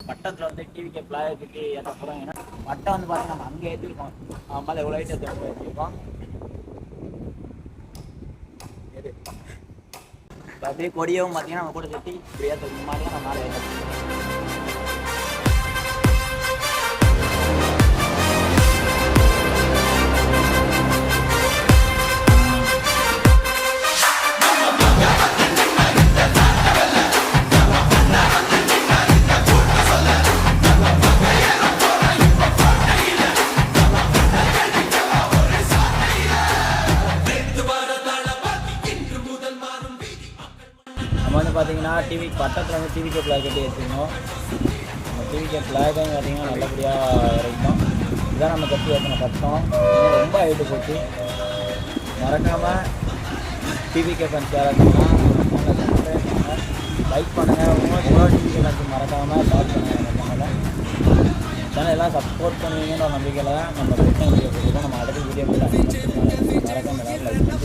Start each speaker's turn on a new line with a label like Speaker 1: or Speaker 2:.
Speaker 1: பட்டத்தில் வந்து டிவிக்கு பிளாக்கு ஏற்ற போகிறோம். ஏன்னா பட்டம் வந்து பார்த்தீங்கன்னா நம்ம அங்கே ஏற்றிருக்கோம். மேலே எவ்வளோ ஹைட் ஏற்றிருக்கோம். அப்படியே கொடியவும் பார்த்தீங்கன்னா நம்ம கூட சுற்றி இப்படி ஏற்ற மாதிரிலாம் நம்ம மேலே ஏற்ற. நம்ம வந்து பார்த்தீங்கன்னா டிவி பட்டத்தில் வந்து டிவிகே ஃப்ளாக் கட்டி ஏற்றிருந்தோம். நம்ம டிவிகே ஃப்ளாகையும் பார்த்தீங்கன்னா நல்லபடியாக இறக்கிட்டோம். இதுதான் நம்ம கட்டி ஏற்றின பட்டம். ரொம்ப ஹைட்டு போச்சு. மறக்காமல் டிவிகே ஃபேன்ஸ் யாராச்சுன்னா லைக் பண்ணுங்கள். உங்களுக்கு டிவிகே ஃபேன்ஸ் மறக்காமல் ஷேர் பண்ணுங்கள். சேனல் எல்லாம் சப்போர்ட் பண்ணுவீங்கன்ற நம்பிக்கையில் நம்ம வீடியோ நம்ம அடுத்த வீடியோ மறக்காமல் லைக் பண்ணுங்கள்.